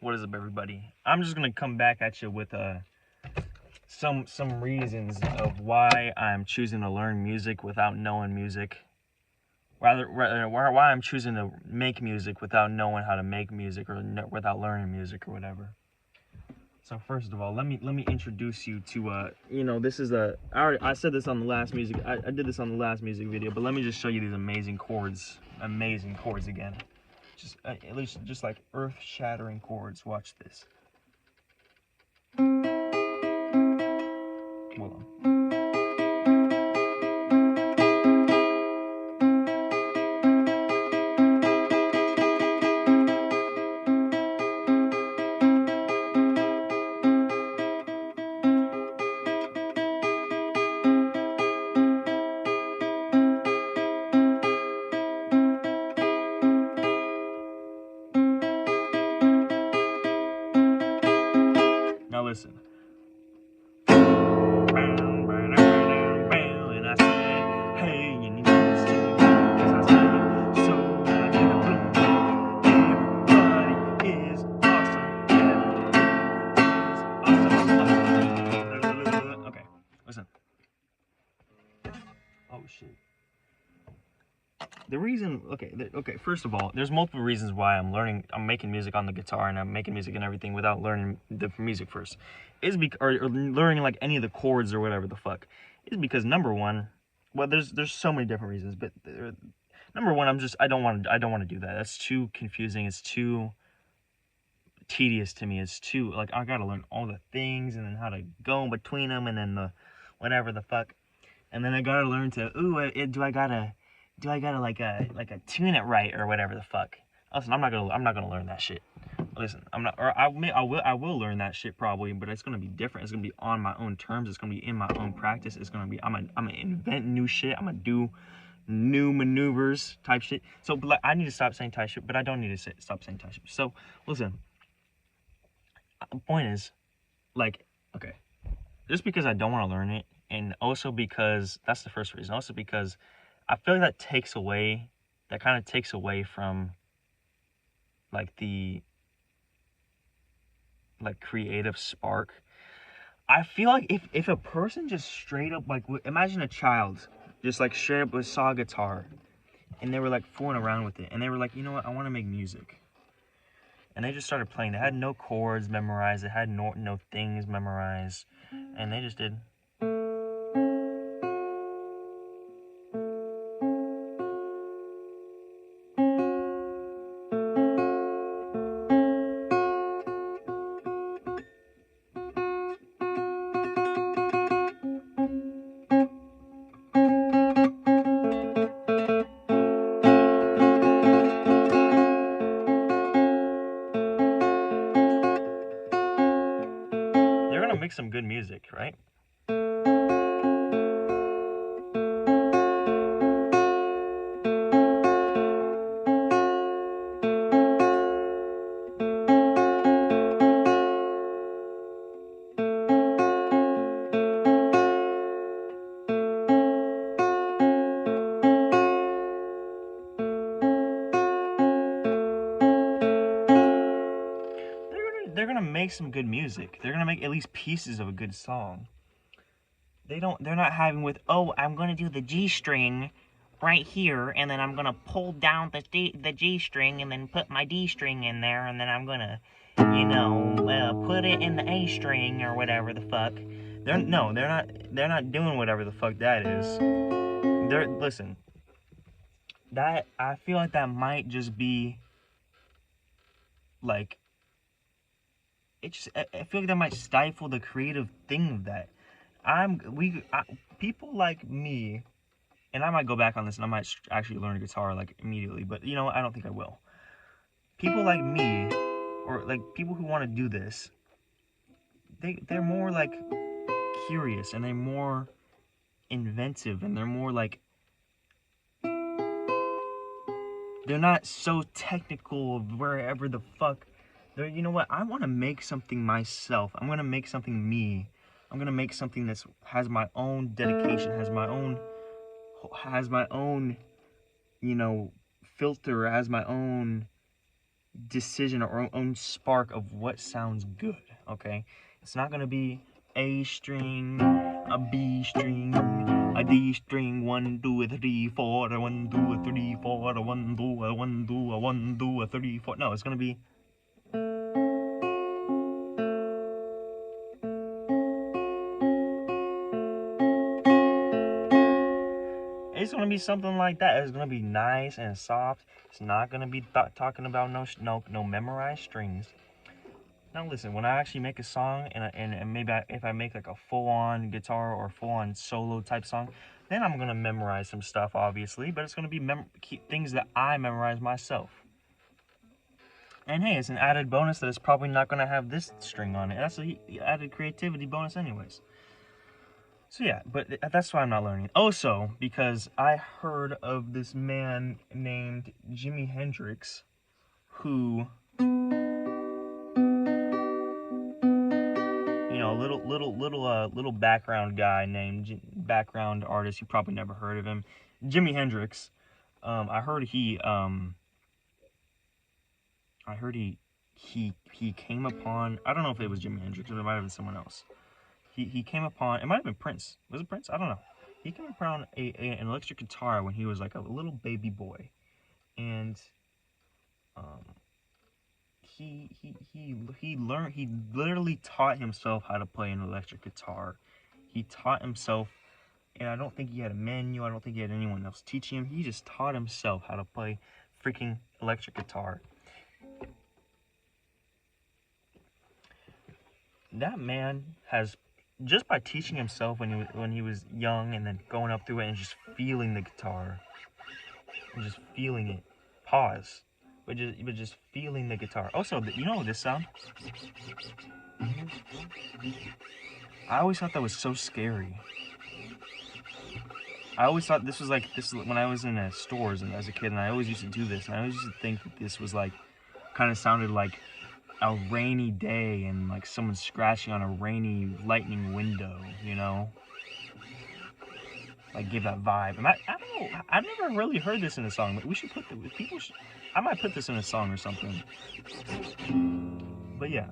What is up, everybody? I'm just gonna come back at you with some reasons of why I'm choosing to learn music without knowing music. Rather why I'm choosing to make music without knowing how to make music, or without learning music or whatever. So first of all, let me introduce you to this is I said this on the last music. I did this on the last music video, but let me just show you these amazing chords again. Just at least just like earth-shattering chords. Watch this. Hold on. Now listen. And I said, hey, you need to stay. Yes, I said, so I did a boom. Everybody is awesome. Everybody is awesome. Okay, listen. Oh shit. The reason, okay, first of all, there's multiple reasons why I'm making music on the guitar, and I'm making music and everything without learning the music first. Or learning like any of the chords or whatever the fuck. Is because number one, well, there's so many different reasons, but number one, I don't want to do that. That's too confusing. It's too tedious to me. It's too, like, I gotta learn all the things, and then how to go in between them, and then the whatever the fuck, and then I gotta learn to, do I gotta like a tune it right or whatever the fuck. Listen, I'm not gonna learn that shit. Listen, I will learn that shit probably, but it's gonna be different. It's gonna be on my own terms. It's gonna be in my own practice. It's gonna be, I'm gonna invent new shit. I'm gonna do new maneuvers type shit. So, but like, I need to stop saying type shit, but I don't need to stop saying type shit. So, listen. The point is, like, okay, just because I don't want to learn it, and also because that's the first reason. Also because I feel like that kind of takes away from like the creative spark. I feel like if a person just straight up, like, imagine a child just like straight up saw a guitar and they were like fooling around with it, and they were like, you know what, I want to make music, and they just started playing. They had no chords memorized, they had no things memorized, and they just did. They're gonna make some good music, right? They're gonna make some good music. They're gonna make at least pieces of a good song. They're not having with, oh, I'm gonna do the G string right here, and then I'm gonna pull down the G string, and then put my D string in there, and then I'm gonna, put it in the A string or whatever the fuck. They're not doing whatever the fuck that is. Listen, that, I feel like that might just be like, I feel like that might stifle the creative thing of that. People like me, and I might go back on this and I might actually learn guitar like immediately, but you know what, I don't think I will. People like me, or like people who want to do this, they're more like curious, and they're more inventive, and they're more like, they're not so technical of wherever the fuck. You know what, I want to make something myself. I'm gonna make something me. I'm gonna make something that has my own dedication, has my own, filter, has my own decision or own spark of what sounds good. Okay, it's not gonna be A string, a B string, a D string, 1 2 3 4, a 1 2 3 4, a 1 2 a 1 2 a 1 2 3 4. No, it's gonna be. It's gonna be something like that. It's gonna be nice and soft. It's not gonna be talking about no memorized strings. Now listen, when I actually make a song and maybe if I make like a full-on guitar or full-on solo type song, then I'm gonna memorize some stuff, obviously. But it's gonna be things that I memorize myself. And hey, it's an added bonus that it's probably not gonna have this string on it. That's an added creativity bonus, anyways. So yeah, but that's why I'm not learning. Also, because I heard of this man named Jimi Hendrix, who, you know, little background guy named background artist. You probably never heard of him, Jimi Hendrix. I heard he came upon. I don't know if it was Jimi Hendrix or it might have been someone else. He came upon, it might have been Prince. Was it Prince? I don't know. He came upon an electric guitar when he was like a little baby boy, and he learned. He literally taught himself how to play an electric guitar. He taught himself, and I don't think he had a manual. I don't think he had anyone else teaching him. He just taught himself how to play freaking electric guitar. That man has, just by teaching himself when he was young and then going up through it and just feeling the guitar and just feeling it, pause, but just feeling the guitar. Also, you know this sound? I always thought that was so scary. I always thought this was when I was in stores and as a kid, and I always used to do this, and I always used to think that this was like, kind of sounded like a rainy day and like someone scratching on a rainy lightning window, you know? Like give that vibe. And I don't know, I've never really heard this in a song, but we should I might put this in a song or something. But yeah,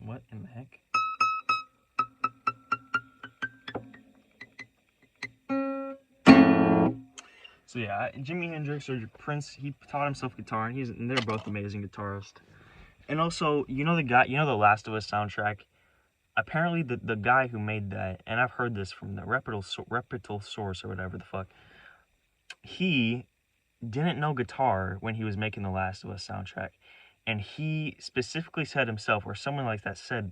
what in the heck? So yeah, Jimi Hendrix or Prince, he taught himself guitar, and they're both amazing guitarists. And also, you know the Last of Us soundtrack? Apparently the guy who made that, and I've heard this from the reputable source or whatever the fuck, he didn't know guitar when he was making the Last of Us soundtrack. And he specifically said himself, or someone like that said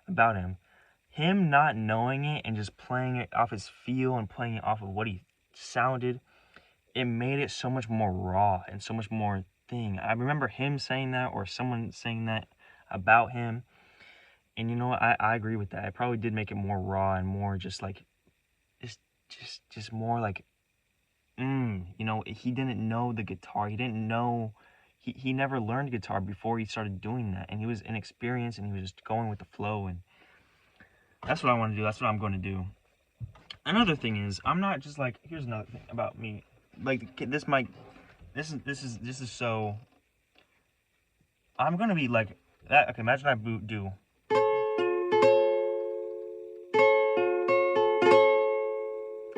about him not knowing it and just playing it off his feel and playing it off of what he sounded, it made it so much more raw and so much more thing. I remember him saying that, or someone saying that about him. And you know what? I agree with that. It probably did make it more raw and more just like, just more like, you know, he didn't know the guitar. He didn't know, he never learned guitar before he started doing that. And he was inexperienced and he was just going with the flow. And that's what I want to do. That's what I'm going to do. Another thing is, I'm not just like, here's another thing about me. Like, this is so, I'm going to be like, that. Okay, imagine I do.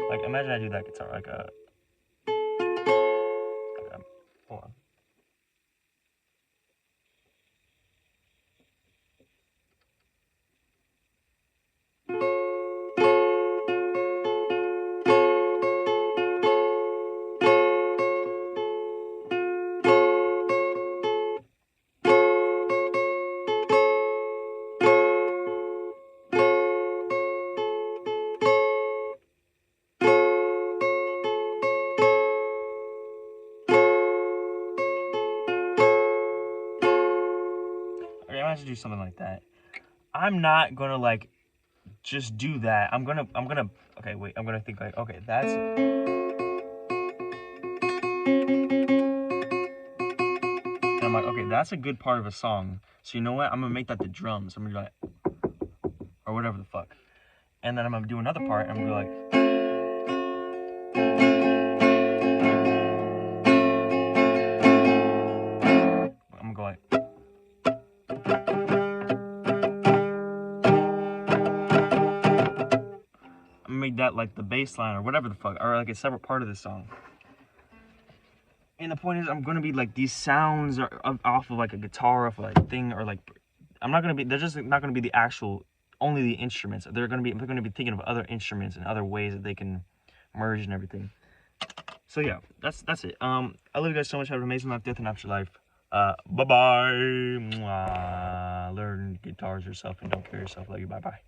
Like, imagine I do that guitar, like hold on. imagine do something like that. I'm not gonna like just do that. I'm gonna okay, wait, I'm gonna think like, okay, that's and I'm like, okay, that's a good part of a song. So you know what? I'm gonna make that the drums. I'm gonna be like, or whatever the fuck. And then I'm gonna do another part. And I'm gonna be like, I'm gonna go like, I'm gonna make that like the bass line or whatever the fuck, or like a separate part of the song. And the point is, I'm gonna be like, these sounds are off of like a guitar, off of like thing, or like, I'm not gonna be, they're just not gonna be the actual, only the instruments. They're gonna be thinking of other instruments and other ways that they can merge and everything. So yeah, that's it. I love you guys so much. Have an amazing life, death, and afterlife. Bye bye. Learn guitars yourself and don't kill yourself. Love you. Bye bye.